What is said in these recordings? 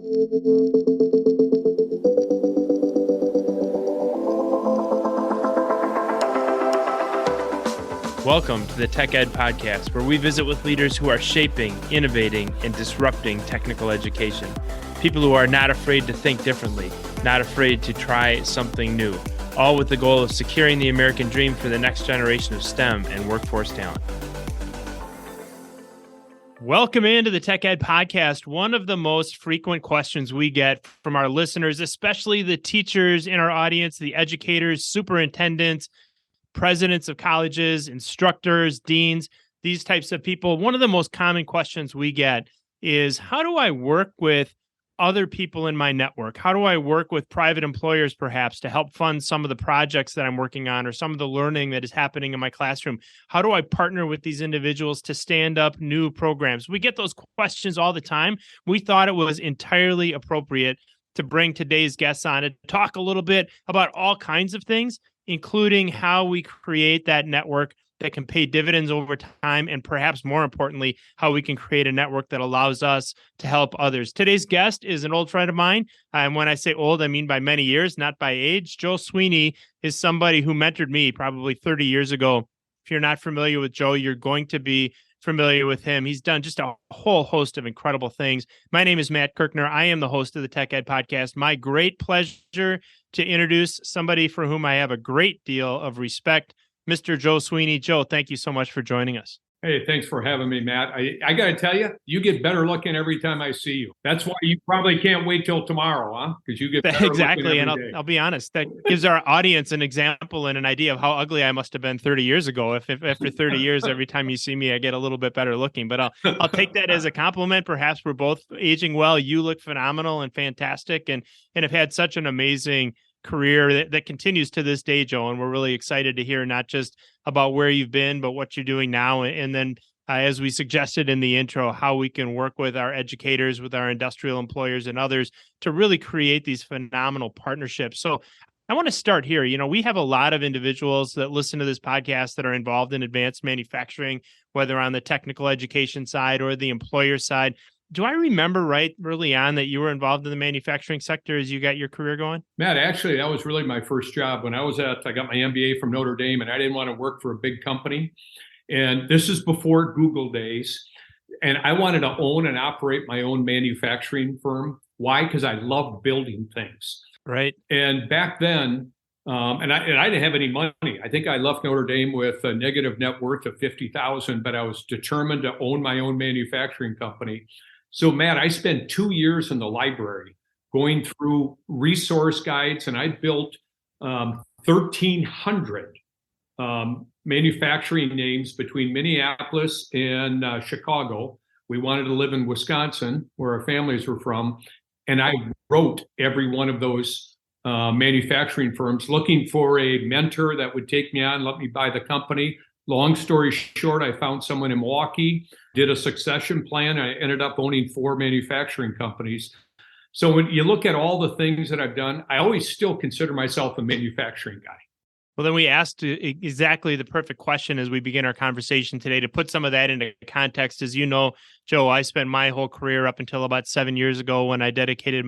Welcome to the Tech Ed Podcast, where we visit with leaders who are shaping, innovating, and disrupting technical education. People who are not afraid to think differently, not afraid to try something new, all with the goal of securing the American dream for the next generation of STEM and workforce talent. Welcome into the Tech Ed Podcast. One of the most frequent questions we get from our listeners, especially the teachers in our audience, the educators, superintendents, presidents of colleges, instructors, deans, these types of people. One of the most common questions we get is, how do I work with other people in my network? How do I work with private employers, perhaps, to help fund some of the projects that I'm working on or some of the learning that is happening in my classroom? How do I partner with these individuals to stand up new programs? We get those questions all the time. We thought it was entirely appropriate to bring today's guests on and talk a little bit about all kinds of things, including how we create that network that can pay dividends over time, and perhaps more importantly, how we can create a network that allows us to help others. Today's guest is an old friend of mine. And when I say old, I mean by many years, not by age. Joe Sweeney is somebody who mentored me probably 30 years ago. If you're not familiar with Joe, you're going to be familiar with him. He's done just a whole host of incredible things. My name is Matt Kirkner. I am the host of the Tech Ed Podcast. My great pleasure to introduce somebody for whom I have a great deal of respect, Mr. Joe Sweeney. Joe, thank you so much for joining us. Hey, thanks for having me, Matt. I got to tell you, you get better looking every time I see you. That's why you probably can't wait till tomorrow, huh? Because you get better exactly. looking And I'll be honest, that gives our audience an example and an idea of how ugly I must have been 30 years ago. If after 30 years, every time you see me, I get a little bit better looking. But I'll take that as a compliment. Perhaps we're both aging well. You look phenomenal and fantastic, and have had such an amazing career that continues to this day, Joe. And we're really excited to hear not just about where you've been, but what you're doing now. And then, as we suggested in the intro, how we can work with our educators, with our industrial employers and others to really create these phenomenal partnerships. So I want to start here. You know, we have a lot of individuals that listen to this podcast that are involved in advanced manufacturing, whether on the technical education side or the employer side. Do I remember right early on that you were involved in the manufacturing sector as you got your career going? Matt, actually, that was really my first job. When I got my MBA from Notre Dame, and I didn't want to work for a big company. And this is before Google days. And I wanted to own and operate my own manufacturing firm. Why? Because I love building things. Right. And back then, and I didn't have any money. I think I left Notre Dame with a negative net worth of $50,000, but I was determined to own my own manufacturing company. So, Matt, I spent 2 years in the library going through resource guides, and I built 1,300 manufacturing names between Minneapolis and Chicago. We wanted to live in Wisconsin, where our families were from, and I wrote every one of those manufacturing firms, looking for a mentor that would take me on, let me buy the company. Long story short, I found someone in Milwaukee, did a succession plan. I ended up owning 4 manufacturing companies. So when you look at all the things that I've done, I always still consider myself a manufacturing guy. Well, then we asked exactly the perfect question as we begin our conversation today to put some of that into context. As you know, Joe, I spent my whole career up until about 7 years ago when I dedicated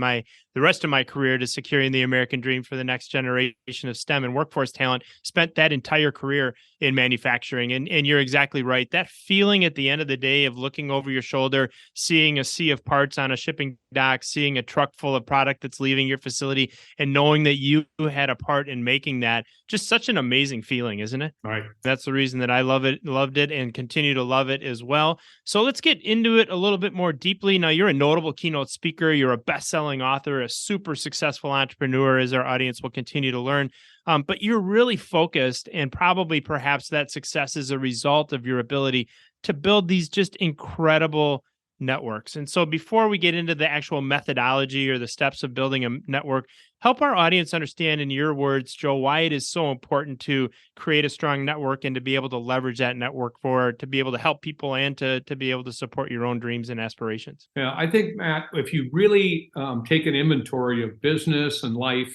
the rest of my career to securing the American dream for the next generation of STEM and workforce talent, spent that entire career in manufacturing. And you're exactly right. That feeling at the end of the day of looking over your shoulder, seeing a sea of parts on a shipping dock, seeing a truck full of product that's leaving your facility, and knowing that you had a part in making that, just such an amazing feeling, isn't it? Right. That's the reason that I loved it, and continue to love it as well. So let's get into it a little bit more deeply. Now, you're a notable keynote speaker. You're a best-selling author, a super successful entrepreneur, as our audience will continue to learn. But you're really focused, and probably perhaps that success is a result of your ability to build these just incredible networks. And so before we get into the actual methodology or the steps of building a network, help our audience understand, in your words, Joe, why it is so important to create a strong network and to be able to leverage that network to be able to help people and to be able to support your own dreams and aspirations. Yeah, I think, Matt, if you really take an inventory of business and life,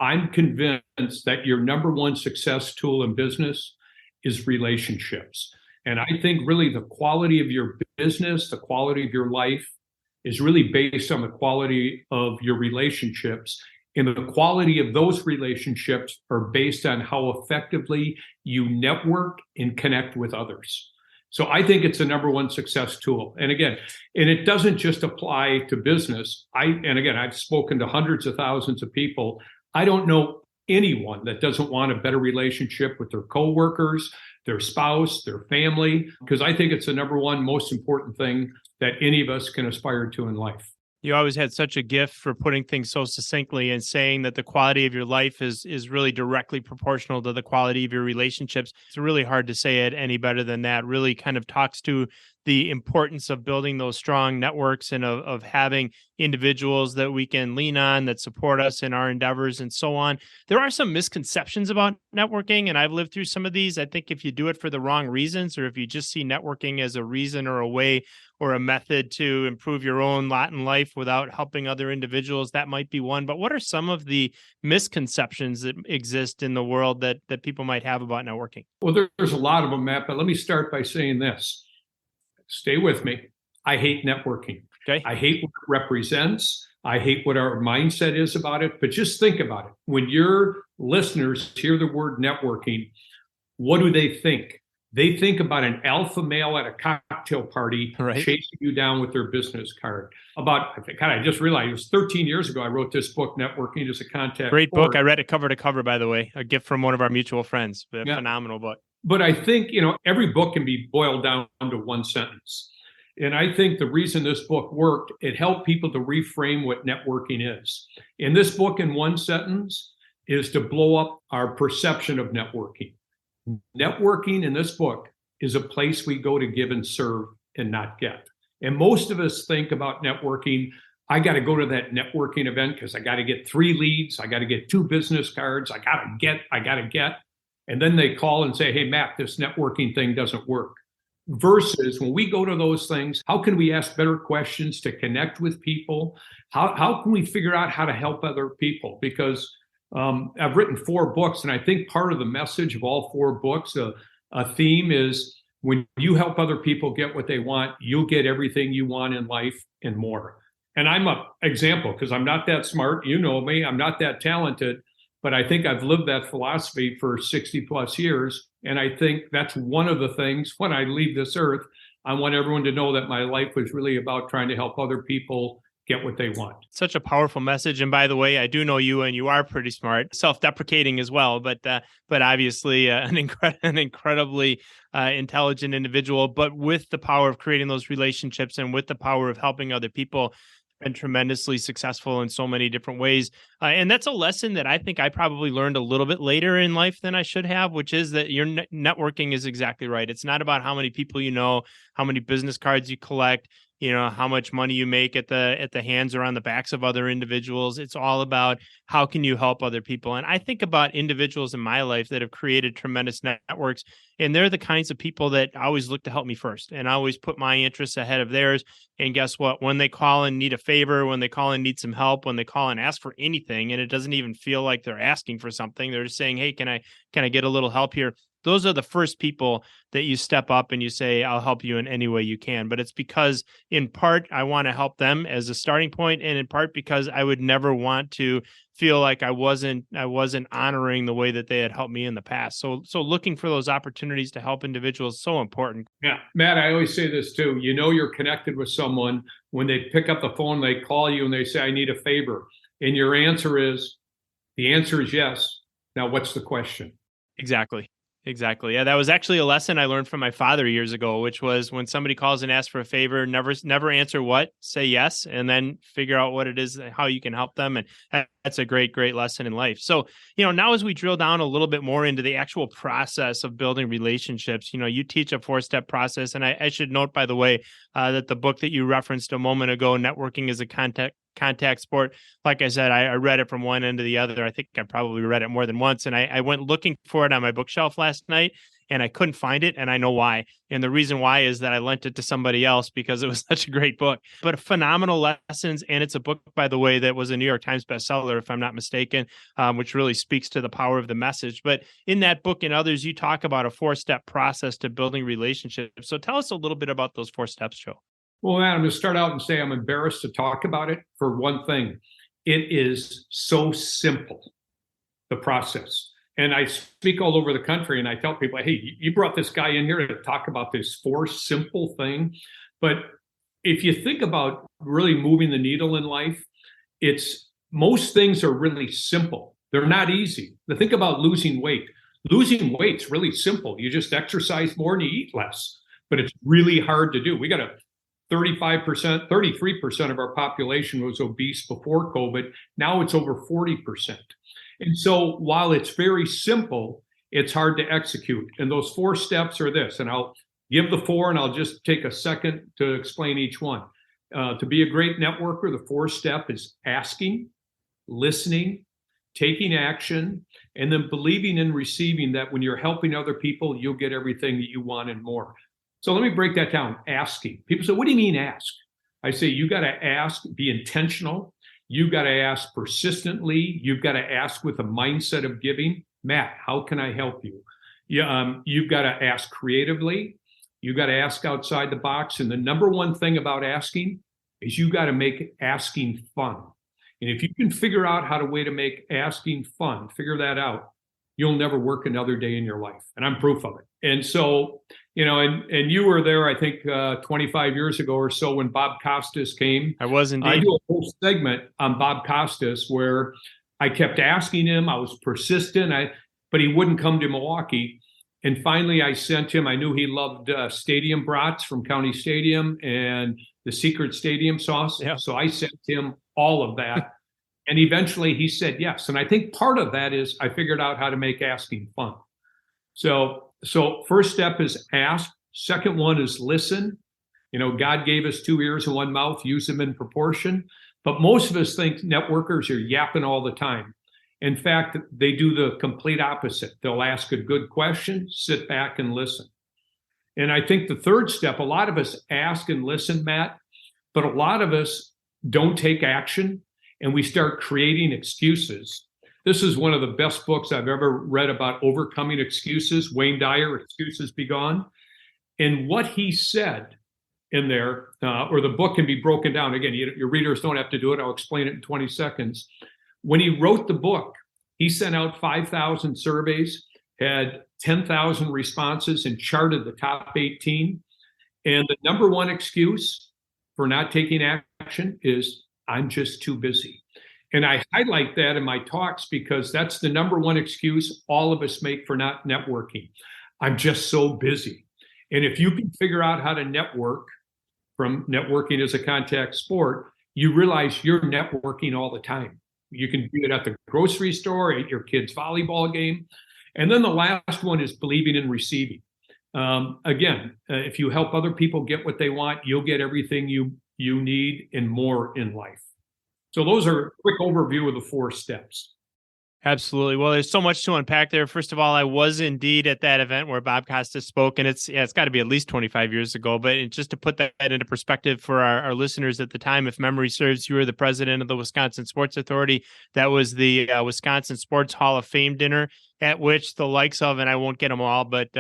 I'm convinced that your number one success tool in business is relationships. And I think really the quality of your business, the quality of your life is really based on the quality of your relationships. And the quality of those relationships are based on how effectively you network and connect with others. So I think it's the number one success tool. And again, and it doesn't just apply to business. I've spoken to hundreds of thousands of people. I don't know anyone that doesn't want a better relationship with their coworkers, their spouse, their family, because I think it's the number one most important thing that any of us can aspire to in life. You always had such a gift for putting things so succinctly and saying that the quality of your life is really directly proportional to the quality of your relationships. It's really hard to say it any better than that. Really kind of talks to the importance of building those strong networks and of having individuals that we can lean on that support us in our endeavors and so on. There are some misconceptions about networking, and I've lived through some of these. I think if you do it for the wrong reasons, or if you just see networking as a reason or a way or a method to improve your own lot in life without helping other individuals, that might be one. But what are some of the misconceptions that exist in the world that people might have about networking? Well, there's a lot of them, Matt, but let me start by saying this. Stay with me. I hate networking. Okay. I hate what it represents. I hate what our mindset is about it. But just think about it. When your listeners hear the word networking, what do they think? They think about an alpha male at a cocktail party chasing you down with their business card. I just realized it was 13 years ago I wrote this book, Networking as a Contact. Great book. I read it cover to cover, by the way. A gift from one of our mutual friends. Phenomenal book. But I think, every book can be boiled down to one sentence. And I think the reason this book worked, it helped people to reframe what networking is. And this book in one sentence is to blow up our perception of networking. Networking in this book is a place we go to give and serve and not get. And most of us think about networking, I got to go to that networking event because I got to get 3 leads. I got to get 2 business cards. I got to get. And then they call and say, hey, Matt, this networking thing doesn't work. Versus when we go to those things, how can we ask better questions to connect with people? How can we figure out how to help other people? Because I've written 4 books, and I think part of the message of all 4 books, a theme is when you help other people get what they want, you'll get everything you want in life and more. And I'm an example because I'm not that smart. You know me, I'm not that talented, but I think I've lived that philosophy for 60 plus years. And I think that's one of the things when I leave this earth, I want everyone to know that my life was really about trying to help other people get what they want. Such a powerful message. And by the way, I do know you, and you are pretty smart, self-deprecating as well, but obviously an incredibly intelligent individual, but with the power of creating those relationships and with the power of helping other people, and tremendously successful in so many different ways. And that's a lesson that I think I probably learned a little bit later in life than I should have, which is that your networking is exactly right. It's not about how many people you know, how many business cards you collect, how much money you make at the hands or on the backs of other individuals. It's all about how can you help other people. And I think about individuals in my life that have created tremendous networks, and they're the kinds of people that always look to help me first, and I always put my interests ahead of theirs. And guess what? When they call and need a favor, when they call and need some help, when they call and ask for anything, and it doesn't even feel like they're asking for something, they're just saying, hey, can I get a little help here? Those are the first people that you step up and you say, I'll help you in any way you can. But it's because in part, I want to help them as a starting point, and in part because I would never want to feel like I wasn't honoring the way that they had helped me in the past. So looking for those opportunities to help individuals is so important. Yeah, Matt, I always say this too. You're connected with someone when they pick up the phone, they call you and they say, I need a favor. And your answer is, the answer is yes. Now, what's the question? Exactly. Yeah, that was actually a lesson I learned from my father years ago, which was when somebody calls and asks for a favor, never answer what, say yes, and then figure out what it is, how you can help them. And that's a great lesson in life. So, now as we drill down a little bit more into the actual process of building relationships, you teach a 4-step process. And I should note, by the way, that the book that you referenced a moment ago, Networking is a Contact Sport, like I said, I read it from one end to the other. I think I probably read it more than once. And I went looking for it on my bookshelf last night, and I couldn't find it. And I know why. And the reason why is that I lent it to somebody else because it was such a great book. But phenomenal lessons. And it's a book, by the way, that was a New York Times bestseller, if I'm not mistaken, which really speaks to the power of the message. But in that book and others, you talk about a 4-step process to building relationships. So tell us a little bit about those 4 steps, Joe. Well, Matt, I'm going to start out and say I'm embarrassed to talk about it for one thing. It is so simple, the process. And I speak all over the country and I tell people, hey, you brought this guy in here to talk about this 4 simple thing. But if you think about really moving the needle in life, it's most things are really simple. They're not easy. Think about losing weight. Losing weight's really simple. You just exercise more and you eat less, but it's really hard to do. We got a 35%, 33% of our population was obese before COVID. Now it's over 40%. And so while it's very simple, it's hard to execute. And those 4 steps are this, and I'll give the 4 and I'll just take a second to explain each one. To be a great networker, the 4th step is asking, listening, taking action, and then believing and receiving that when you're helping other people, you'll get everything that you want and more. So let me break that down. Asking. People say, what do you mean ask? I say, you got to ask, be intentional. You got to ask persistently. You've got to ask with a mindset of giving. Matt, how can I help you? You've got to ask creatively. You got to ask outside the box. And the number one thing about asking is you got to make asking fun. And if you can figure out how to way to make asking fun, figure that out, you'll never work another day in your life. And I'm proof of it. And so, and you were there, I think, 25 years ago or so when Bob Costas came. I was indeed. I do a whole segment on Bob Costas where I kept asking him. I was persistent, but he wouldn't come to Milwaukee. And finally, I sent him. I knew he loved stadium brats from County Stadium and the secret stadium sauce. Yeah. So I sent him all of that. And eventually he said yes. And I think part of that is I figured out how to make asking fun. So first step is ask. Second one is listen. God gave us 2 ears and 1 mouth, use them in proportion. But most of us think networkers are yapping all the time. In fact, they do the complete opposite. They'll ask a good question, sit back and listen. And I think the third step, a lot of us ask and listen, Matt, but a lot of us don't take action and we start creating excuses. This is one of the best books I've ever read about overcoming excuses. Wayne Dyer, Excuses Be Gone. And what he said in there, or the book can be broken down. Again, your readers don't have to do it. I'll explain it in 20 seconds. When he wrote the book, he sent out 5,000 surveys, had 10,000 responses, and charted the top 18. And the number one excuse for not taking action is, I'm just too busy. And I highlight that in my talks because that's the number one excuse all of us make for not networking. I'm just so busy. And if you can figure out how to network from networking as a contact sport, you realize you're networking all the time. You can do it at the grocery store, at your kid's volleyball game. And then the last one is believing and receiving. If you help other people get what they want, you'll get everything you need and more in life. So those are a quick overview of the 4 steps. Absolutely. Well, there's so much to unpack there. First of all, I was indeed at that event where Bob Costas spoke, and it's got to be at least 25 years ago. But just to put that into perspective for our listeners at the time, if memory serves, you were the president of the Wisconsin Sports Authority. That was the Wisconsin Sports Hall of Fame dinner, at which the likes of, and I won't get them all, but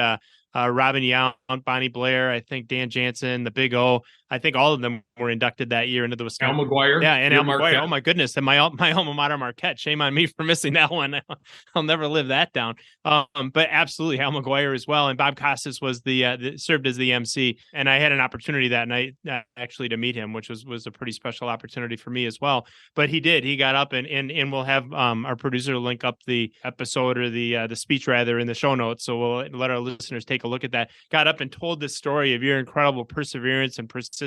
Robin Yount, Bonnie Blair, I think Dan Jansen, the Big O. I think all of them were inducted that year into the Wisconsin. Al McGuire. Yeah, and Al McGuire. Oh, my goodness. And my alma mater, Marquette. Shame on me for missing that one. I'll never live that down. But absolutely, Al McGuire as well. And Bob Costas was served as the MC. And I had an opportunity that night actually to meet him, which was a pretty special opportunity for me as well. But he did. He got up and we'll have our producer link up the episode or the speech rather in the show notes. So we'll let our listeners take a look at that. Got up and told this story of your incredible perseverance and persistence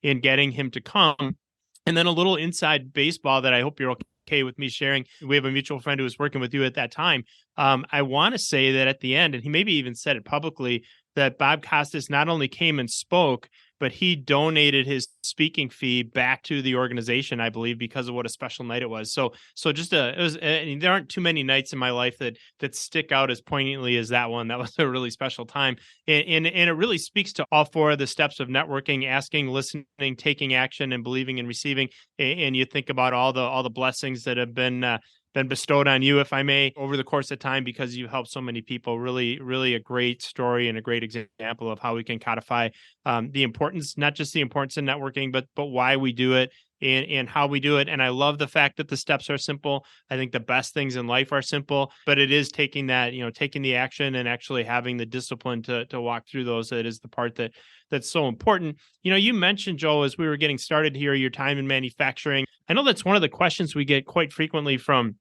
in getting him to come. And then a little inside baseball that I hope you're okay with me sharing. We have a mutual friend who was working with you at that time. I want to say that at the end, and he maybe even said it publicly, that Bob Costas not only came and spoke, but he donated his speaking fee back to the organization, I believe, because of what a special night it was. So there aren't too many nights in my life that stick out as poignantly as that one. That was a really special time. And it really speaks to all 4 of the steps of networking: asking, listening, taking action, and believing and receiving. And you think about all the blessings that have been been bestowed on you, if I may, over the course of time, because you helped so many people. Really, really a great story and a great example of how we can codify the importance, not just the importance of networking, but why we do it and how we do it. And I love the fact that the steps are simple. I think the best things in life are simple, but it is taking that, taking the action and actually having the discipline to walk through those. That is the part that's so important. You mentioned, Joel, as we were getting started here, your time in manufacturing. I know that's one of the questions we get quite frequently from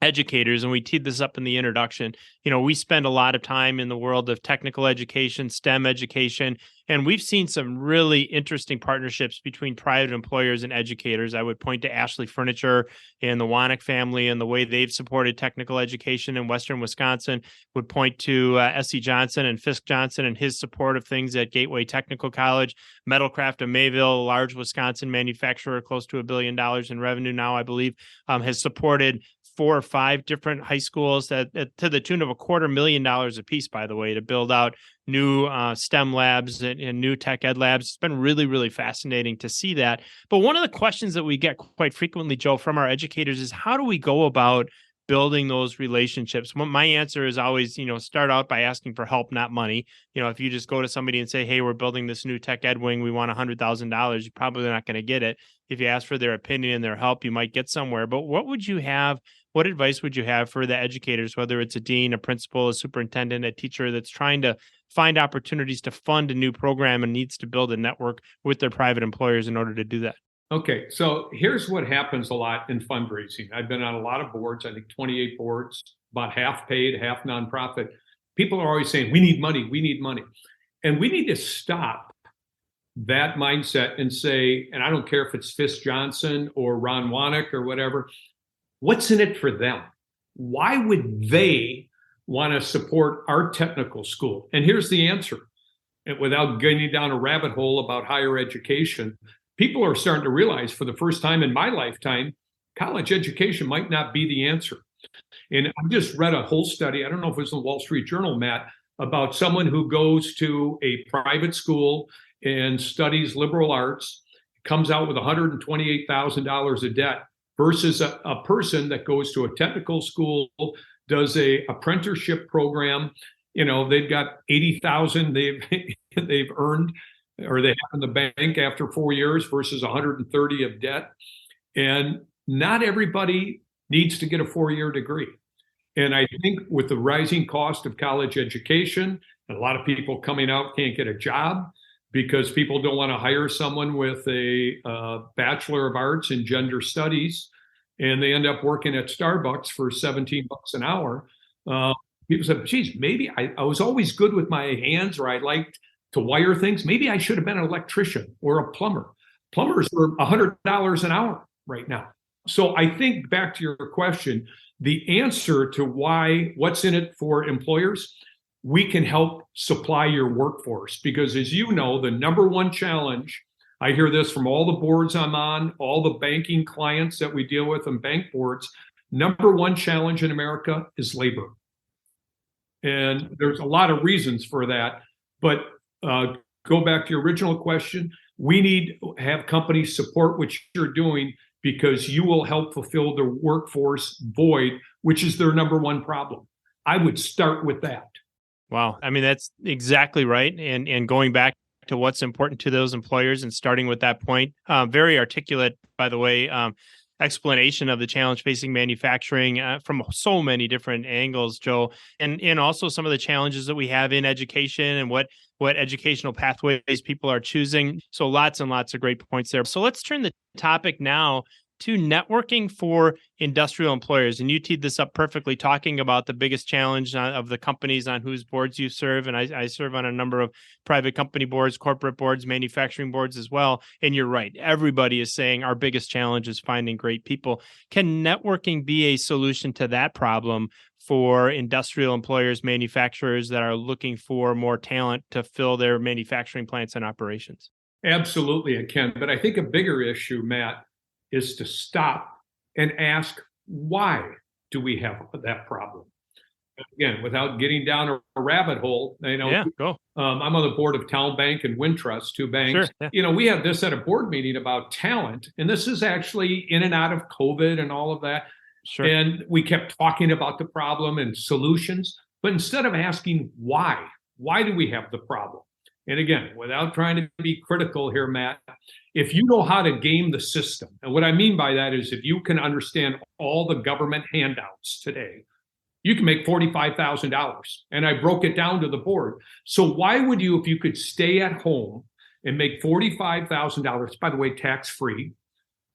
educators, and we teed this up in the introduction. We spend a lot of time in the world of technical education, STEM education, and we've seen some really interesting partnerships between private employers and educators. I would point to Ashley Furniture and the Wanek family and the way they've supported technical education in Western Wisconsin. Would point to S.C. Johnson and Fisk Johnson and his support of things at Gateway Technical College. Metalcraft of Mayville, a large Wisconsin manufacturer, close to $1 billion in revenue now, I believe, has supported 4 or 5 different high schools to the tune of $250,000 a piece, by the way, to build out new STEM labs and new tech ed labs. It's been really, really fascinating to see that. But one of the questions that we get quite frequently, Joe, from our educators is, how do we go about building those relationships? Well, my answer is always, start out by asking for help, not money. If you just go to somebody and say, hey, we're building this new tech ed wing, we want $100,000, you're probably not going to get it. If you ask for their opinion and their help, you might get somewhere. But what advice would you have for the educators, whether it's a dean, a principal, a superintendent, a teacher that's trying to find opportunities to fund a new program and needs to build a network with their private employers in order to do that? Okay, so here's what happens a lot in fundraising. I've been on a lot of boards, I think 28 boards, about half paid, half nonprofit. People are always saying, we need money, we need money. And we need to stop that mindset and say, and I don't care if it's Fisk Johnson or Ron Wanek or whatever, what's in it for them? Why would they want to support our technical school? And here's the answer. And without getting down a rabbit hole about higher education, people are starting to realize for the first time in my lifetime, college education might not be the answer. And I just read a whole study, I don't know if it was in the Wall Street Journal, Matt, about someone who goes to a private school and studies liberal arts, comes out with $128,000 of debt, versus a person that goes to a technical school, does a apprenticeship program. They've got 80,000 they've earned, or they have in the bank after 4 years, versus 130 of debt. And not everybody needs to get a 4-year degree. And I think with the rising cost of college education, a lot of people coming out can't get a job because people don't want to hire someone with a Bachelor of Arts in Gender Studies, and they end up working at Starbucks for $17 an hour. People said, geez, maybe I was always good with my hands, or I liked to wire things. Maybe I should have been an electrician or a plumber. Plumbers are $100 an hour right now. So I think, back to your question, the answer to what's in it for employers, we can help supply your workforce. Because as you know, the number one challenge, I hear this from all the boards I'm on, all the banking clients that we deal with and bank boards, number one challenge in America is labor. And there's a lot of reasons for that. But go back to your original question, we need to have companies support what you're doing, because you will help fulfill the workforce void, which is their number one problem. I would start with that. Wow. I mean, that's exactly right. And going back to what's important to those employers and starting with that point, very articulate, by the way, explanation of the challenge facing manufacturing from so many different angles, Joe, and also some of the challenges that we have in education and what educational pathways people are choosing. So lots and lots of great points there. So let's turn the topic now to networking for industrial employers. And you teed this up perfectly, talking about the biggest challenge of the companies on whose boards you serve. And I serve on a number of private company boards, corporate boards, manufacturing boards as well. And you're right. Everybody is saying our biggest challenge is finding great people. Can networking be a solution to that problem for industrial employers, manufacturers that are looking for more talent to fill their manufacturing plants and operations? Absolutely, it can. But I think a bigger issue, Matt, is to stop and ask, why do we have that problem? Again, without getting down a rabbit hole, Go. I'm on the board of Town Bank and Wintrust, 2 banks. Sure, yeah. We had this at a board meeting about talent, and this is actually in and out of COVID and all of that. Sure. And we kept talking about the problem and solutions, but instead of asking why do we have the problem? And again, without trying to be critical here, Matt, if you know how to game the system, and what I mean by that is if you can understand all the government handouts today, you can make $45,000. And I broke it down to the board. So why would you, if you could stay at home and make $45,000, by the way, tax-free?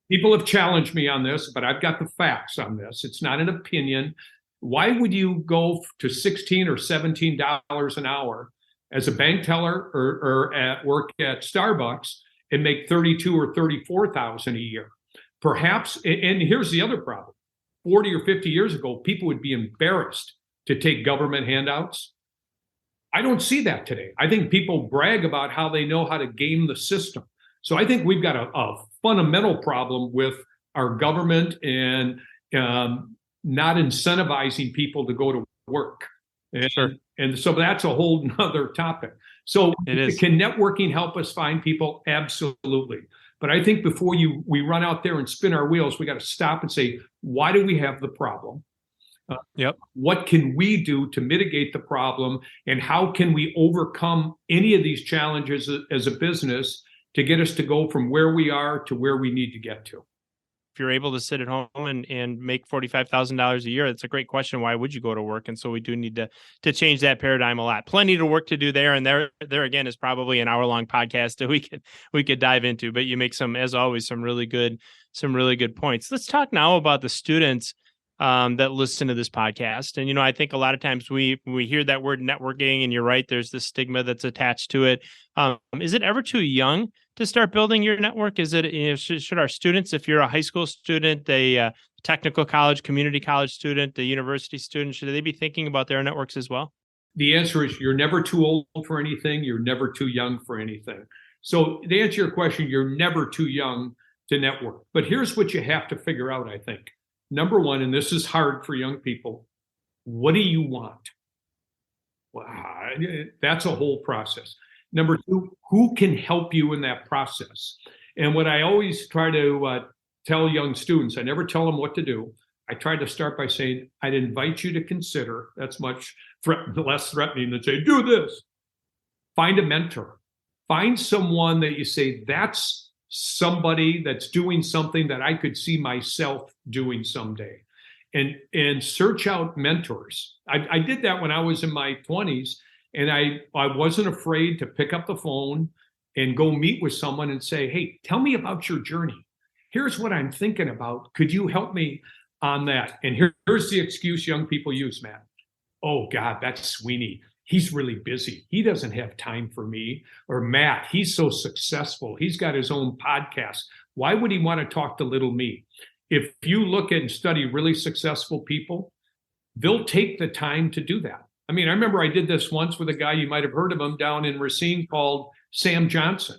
People have challenged me on this, but I've got the facts on this. It's not an opinion. Why would you go to $16 or $17 an hour as a bank teller or at work at Starbucks and make 32 or 34,000 a year? Perhaps, and here's the other problem. 40 or 50 years ago, people would be embarrassed to take government handouts. I don't see that today. I think people brag about how they know how to game the system. So I think we've got a fundamental problem with our government and not incentivizing people to go to work. And, sure. And so that's a whole nother topic. So can networking help us find people? Absolutely. But I think before we run out there and spin our wheels, we got to stop and say, why do we have the problem? What can we do to mitigate the problem? And how can we overcome any of these challenges as a business to get us to go from where we are to where we need to get to? If you're able to sit at home and make $45,000 a year, that's a great question. Why would you go to work? And so we do need to change that paradigm a lot. Plenty of work to do there. And there again is probably an hour-long podcast that we could dive into. But you make as always, some really good points. Let's talk now about the students that listen to this podcast. And, I think a lot of times we hear that word networking, and you're right, there's this stigma that's attached to it. Is it ever too young to start building your network? Is it, should our students, if you're a high school student, a technical college, community college student, a university student, should they be thinking about their networks as well? The answer is you're never too old for anything. You're never too young for anything. So to answer your question, you're never too young to network. But here's what you have to figure out, I think. Number one, and this is hard for young people, what do you want? Well, that's a whole process. Number two, who can help you in that process? And what I always try to tell young students, I never tell them what to do. I try to start by saying, I'd invite you to consider, that's much less threatening than say, do this. Find a mentor. Find someone that you say, that's somebody that's doing something that I could see myself doing someday. And search out mentors. I did that when I was in my 20s, and I wasn't afraid to pick up the phone and go meet with someone and say, hey, tell me about your journey. Here's what I'm thinking about. Could you help me on that? And here's the excuse young people use, Matt. Oh, God, that's Sweeney. He's really busy. He doesn't have time for me. Or Matt, he's so successful. He's got his own podcast. Why would he want to talk to little me? If you look at and study really successful people, they'll take the time to do that. I mean, I remember I did this once with a guy, you might have heard of him, down in Racine, called Sam Johnson.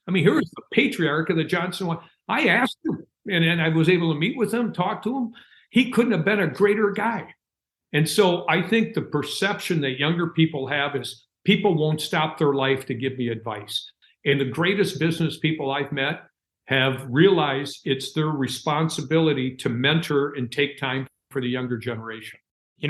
I mean, here's the patriarch of the Johnson one. I asked him, and I was able to meet with him, talk to him. He couldn't have been a greater guy. And so I think the perception that younger people have is people won't stop their life to give me advice. And the greatest business people I've met have realized it's their responsibility to mentor and take time for the younger generation.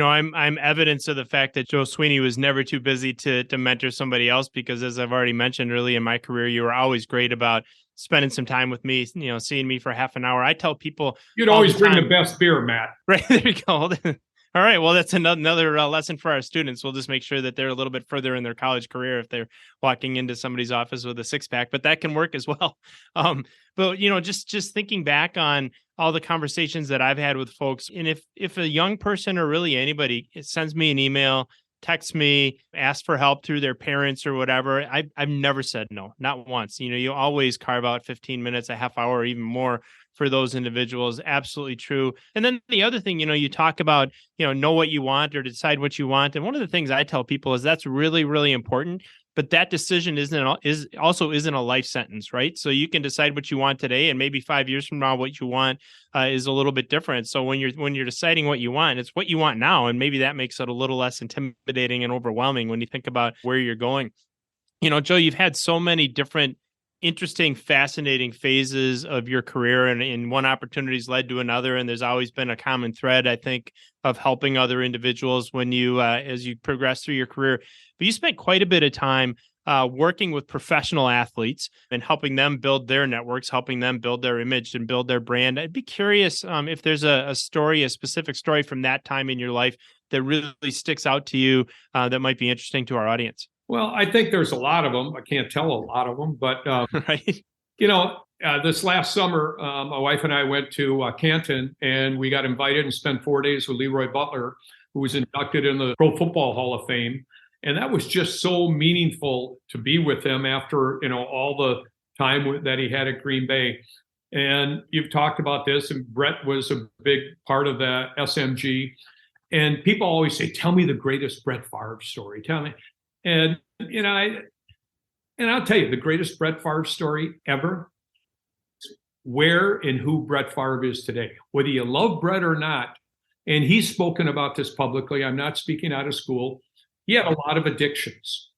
I'm evidence of the fact that Joe Sweeney was never too busy to mentor somebody else, because as I've already mentioned early in my career, you were always great about spending some time with me, seeing me for half an hour. I tell people you'd always bring the best beer, Matt. Right, there you go. All right. Well, that's another lesson for our students. We'll just make sure that they're a little bit further in their college career if they're walking into somebody's office with a six-pack, but that can work as well. But just thinking back on all the conversations that I've had with folks, and if a young person or really anybody sends me an email, texts me, asks for help through their parents or whatever, I've never said no, not once. You always carve out 15 minutes, a half hour, or even more for those individuals. Absolutely true. And then the other thing, you talk about, know what you want or decide what you want. And one of the things I tell people is that's really, really important. But that decision also isn't a life sentence, right? So you can decide what you want today, and maybe 5 years from now, what you want is a little bit different. So when you're deciding what you want, it's what you want now, and maybe that makes it a little less intimidating and overwhelming when you think about where you're going. Joe, you've had so many different interesting, fascinating phases of your career, and one opportunity's led to another. And there's always been a common thread, I think, of helping other individuals when you, as you progress through your career. But you spent quite a bit of time working with professional athletes and helping them build their networks, helping them build their image and build their brand. I'd be curious if there's a story, a specific story from that time in your life that really sticks out to you that might be interesting to our audience. Well, I think there's a lot of them. I can't tell a lot of them, but Right. this last summer, my wife and I went to Canton, and we got invited and spent 4 days with Leroy Butler, who was inducted in the Pro Football Hall of Fame. And that was just so meaningful to be with him after, all the time that he had at Green Bay. And you've talked about this, and Brett was a big part of the SMG. And people always say, "Tell me the greatest Brett Favre story. Tell me." And I'll tell you, the greatest Brett Favre story ever, where and who Brett Favre is today. Whether you love Brett or not, and he's spoken about this publicly, I'm not speaking out of school, he had a lot of addictions.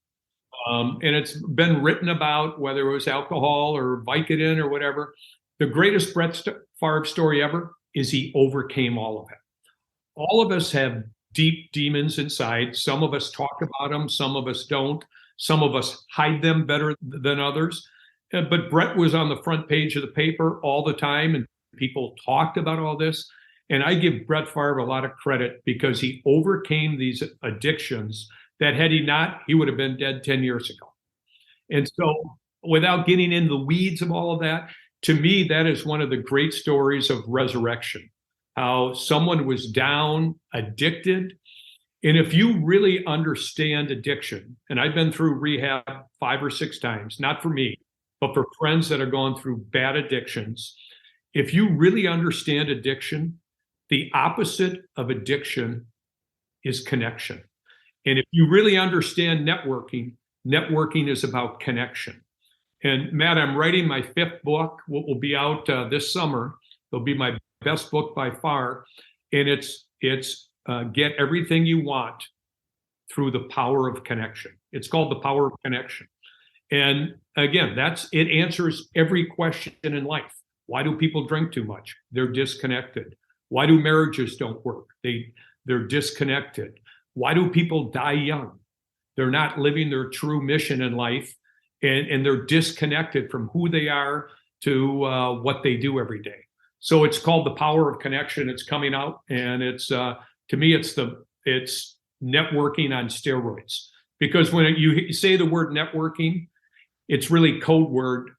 And it's been written about, whether it was alcohol or Vicodin or whatever. The greatest Brett Favre story ever is he overcame all of it. All of us have deep demons inside. Some of us talk about them, some of us don't. Some of us hide them better than others. But Brett was on the front page of the paper all the time, and people talked about all this. And I give Brett Favre a lot of credit because he overcame these addictions that had he not, he would have been dead 10 years ago. And so without getting into the weeds of all of that, to me, that is one of the great stories of resurrection. How someone was down, addicted. And if you really understand addiction, and I've been through rehab 5 or 6 times, not for me, but for friends that are going through bad addictions. If you really understand addiction, the opposite of addiction is connection. And if you really understand networking, networking is about connection. And Matt, I'm writing my 5th book, what will be out this summer. It'll be my best book by far. And it's Get Everything You Want Through the Power of Connection. It's called The Power of Connection. And again, it answers every question in life. Why do people drink too much? They're disconnected. Why do marriages don't work? They're disconnected. Why do people die young? They're not living their true mission in life, and they're disconnected from who they are to what they do every day. So it's called The Power of Connection. It's coming out, and it's to me, it's networking on steroids. Because when you say the word networking, it's really code word.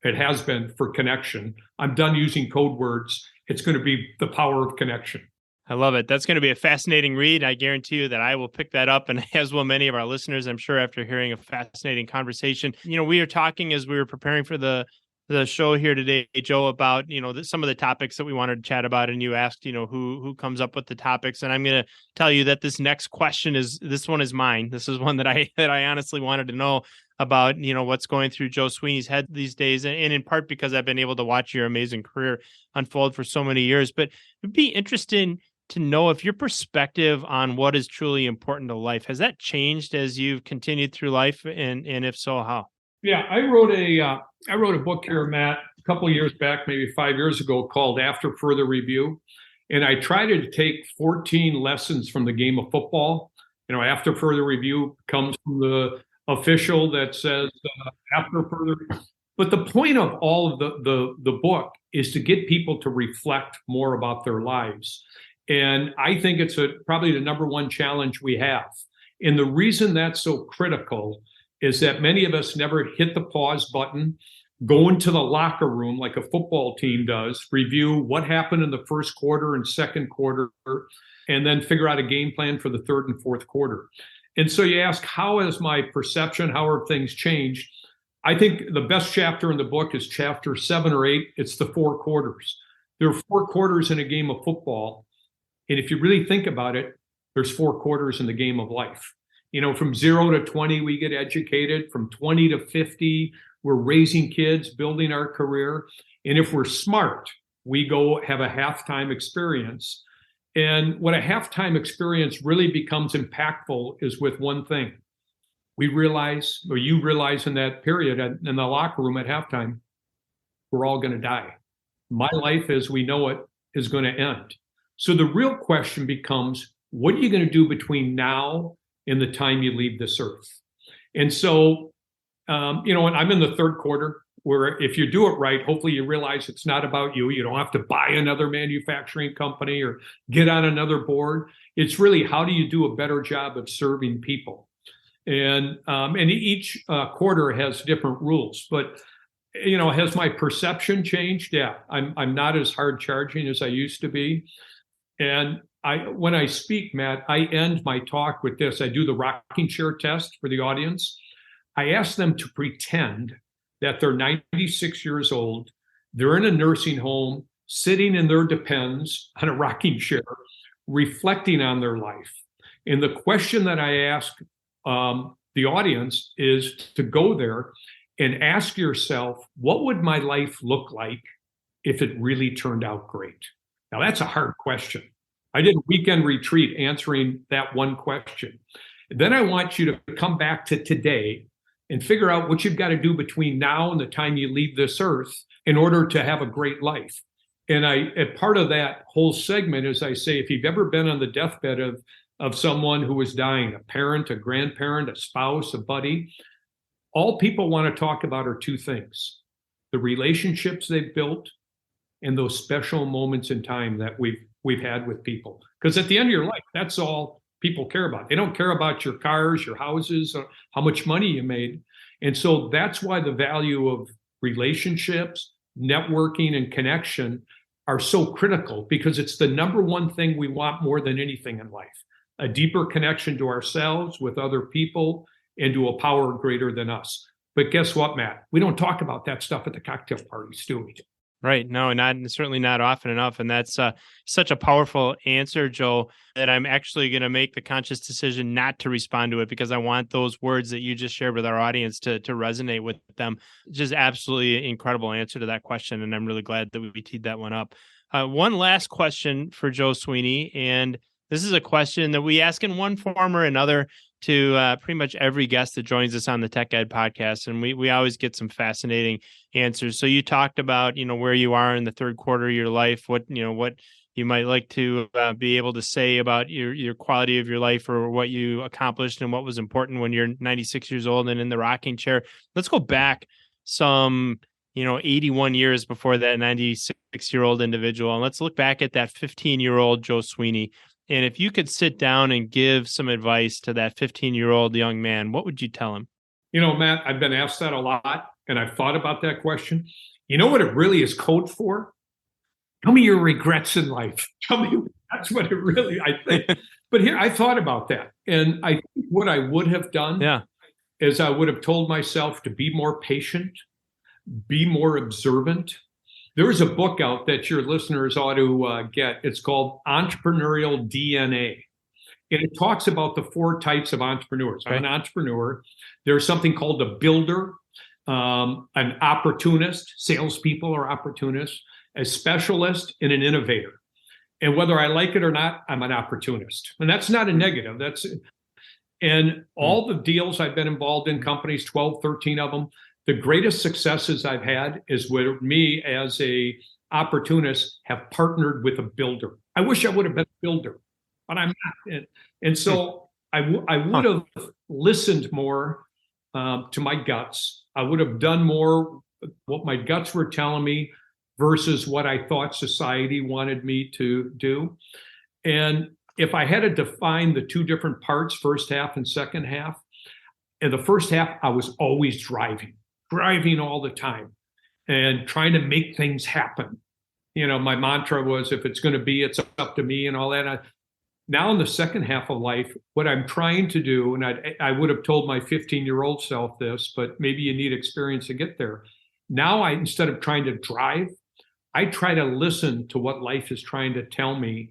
It has been for connection. I'm done using code words. It's going to be The Power of Connection. I love it. That's going to be a fascinating read. I guarantee you that I will pick that up, and as will many of our listeners, I'm sure, after hearing a fascinating conversation. We were talking as we were preparing for the show here today, Joe, about, some of the topics that we wanted to chat about. And you asked, who comes up with the topics. And I'm going to tell you that this next question this one is mine. This is one that I honestly wanted to know about, what's going through Joe Sweeney's head these days. And in part because I've been able to watch your amazing career unfold for so many years. But it'd be interesting to know if your perspective on what is truly important to life, has that changed as you've continued through life? And if so, how? Yeah, I wrote a book here, Matt, a couple of years back, maybe 5 years ago, called After Further Review. And I tried to take 14 lessons from the game of football. After further review comes from the official that says after further. But the point of all of the book is to get people to reflect more about their lives. And I think it's probably the number one challenge we have. And the reason that's so critical is that many of us never hit the pause button, go into the locker room like a football team does, review what happened in the first quarter and second quarter, and then figure out a game plan for the third and fourth quarter. And so you ask, how has my perception, how have things changed? I think the best chapter in the book is chapter 7 or 8. It's the 4 quarters. There are 4 quarters in a game of football. And if you really think about it, there's 4 quarters in the game of life. From 0 to 20, we get educated. From 20 to 50, we're raising kids, building our career. And if we're smart, we go have a halftime experience. And what a halftime experience really becomes impactful is with one thing. we realize, or you realize in that period in the locker room at halftime, we're all going to die. My life as we know it is going to end. So the real question becomes, what are you going to do between now and the time you leave this earth? And so, and I'm in the third quarter, where if you do it right, hopefully you realize it's not about you. You don't have to buy another manufacturing company or get on another board. It's really, how do you do a better job of serving people? And each quarter has different rules, but has my perception changed? Yeah, I'm not as hard charging as I used to be. And when I speak, Matt, I end my talk with this. I do the rocking chair test for the audience. I ask them to pretend that they're 96 years old, they're in a nursing home, sitting in their Depends on a rocking chair, reflecting on their life. And the question that I ask the audience is to go there and ask yourself, what would my life look like if it really turned out great? Now, that's a hard question. I did a weekend retreat answering that one question. Then I want you to come back to today and figure out what you've got to do between now and the time you leave this earth in order to have a great life. And part of that whole segment is I say, if you've ever been on the deathbed of someone who was dying, a parent, a grandparent, a spouse, a buddy, all people want to talk about are two things: the relationships they've built and those special moments in time that we've had with people. Because at the end of your life, that's all people care about. They don't care about your cars, your houses, or how much money you made. And so that's why the value of relationships, networking, and connection are so critical, because it's the number one thing we want more than anything in life: a deeper connection to ourselves, with other people, and to a power greater than us. But guess what, Matt? We don't talk about that stuff at the cocktail parties, do we? Right. No, certainly not often enough. And that's such a powerful answer, Joe, that I'm actually going to make the conscious decision not to respond to it, because I want those words that you just shared with our audience to resonate with them. Just absolutely incredible answer to that question. And I'm really glad that we teed that one up. One last question for Joe Sweeney. And this is a question that we ask in one form or another to pretty much every guest that joins us on the Tech Ed podcast. And we always get some fascinating answers. So you talked about, where you are in the third quarter of your life, what you might like to be able to say about your quality of your life, or what you accomplished and what was important when you're 96 years old and in the rocking chair. Let's go back some 81 years before that 96-year-old individual. And let's look back at that 15-year-old Joe Sweeney. And if you could sit down and give some advice to that 15-year-old young man, what would you tell him? Matt, I've been asked that a lot, and I've thought about that question. You know what it really is code for? Tell me your regrets in life. Tell me, that's what it really, I think. But here, I thought about that. And I think what I would have done is I would have told myself to be more patient, be more observant. There is a book out that your listeners ought to get. It's called Entrepreneurial DNA. And it talks about the 4 types of entrepreneurs. I'm an entrepreneur. There's something called a builder, an opportunist. Salespeople are opportunists, a specialist, and an innovator. And whether I like it or not, I'm an opportunist. And that's not a negative. And all the deals I've been involved in, companies, 12, 13 of them, the greatest successes I've had is where me as a opportunist have partnered with a builder. I wish I would have been a builder, but I'm not. And so I would have listened more to my guts. I would have done more what my guts were telling me versus what I thought society wanted me to do. And if I had to define the 2 different parts, first half and second half, in the first half, I was always driving all the time and trying to make things happen. My mantra was, if it's going to be, it's up to me and all that. Now in the second half of life, what I'm trying to do, and I would have told my 15-year-old self this, but maybe you need experience to get there. Now instead of trying to drive, I try to listen to what life is trying to tell me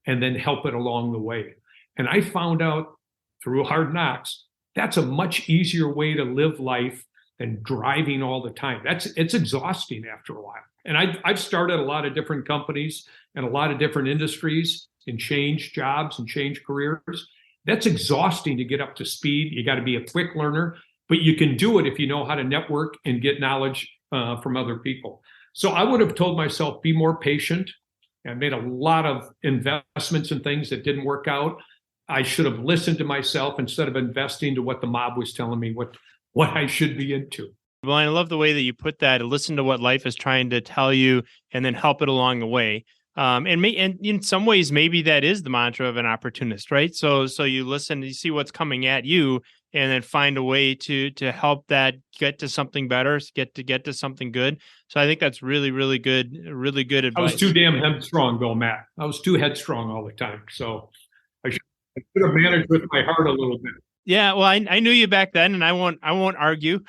and then help it along the way. And I found out through hard knocks, that's a much easier way to live life than driving all the time. It's exhausting after a while. And I've started a lot of different companies and a lot of different industries and changed jobs and changed careers. That's exhausting to get up to speed. You got to be a quick learner, but you can do it if you know how to network and get knowledge from other people. So I would have told myself, be more patient. I made a lot of investments in things that didn't work out. I should have listened to myself instead of investing to what the mob was telling me what I should be into. Well, I love the way that you put that. Listen to what life is trying to tell you, and then help it along the way. And in some ways, maybe that is the mantra of an opportunist, right? So you listen, you see what's coming at you, and then find a way to help that get to something better, get to something good. So I think that's really, really good advice. I was too damn headstrong, though, Matt. I was too headstrong all the time. So I should have managed with my heart a little bit. Yeah, well, I knew you back then, and I won't argue.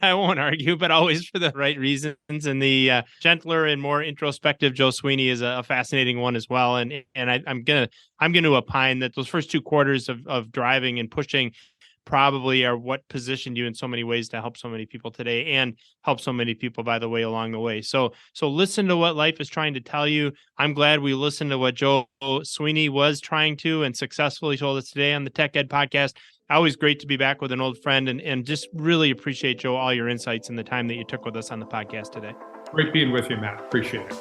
I won't argue, but always for the right reasons. And the gentler and more introspective Joe Sweeney is a fascinating one as well. And I'm gonna opine that those first 2 quarters of driving and pushing probably are what positioned you in so many ways to help so many people today, and help so many people, by the way, along the way. So listen to what life is trying to tell you. I'm glad we listened to what Joe Sweeney was trying to and successfully told us today on the Tech Ed podcast. Always great to be back with an old friend, and just really appreciate, Joe, all your insights and the time that you took with us on the podcast today. Great being with you, Matt. Appreciate it.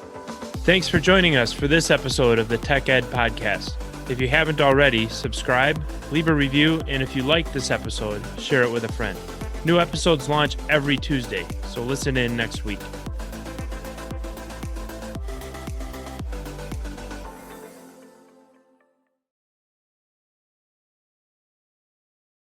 Thanks for joining us for this episode of the Tech Ed podcast. If you haven't already, subscribe, leave a review, and if you like this episode, share it with a friend. New episodes launch every Tuesday, so listen in next week.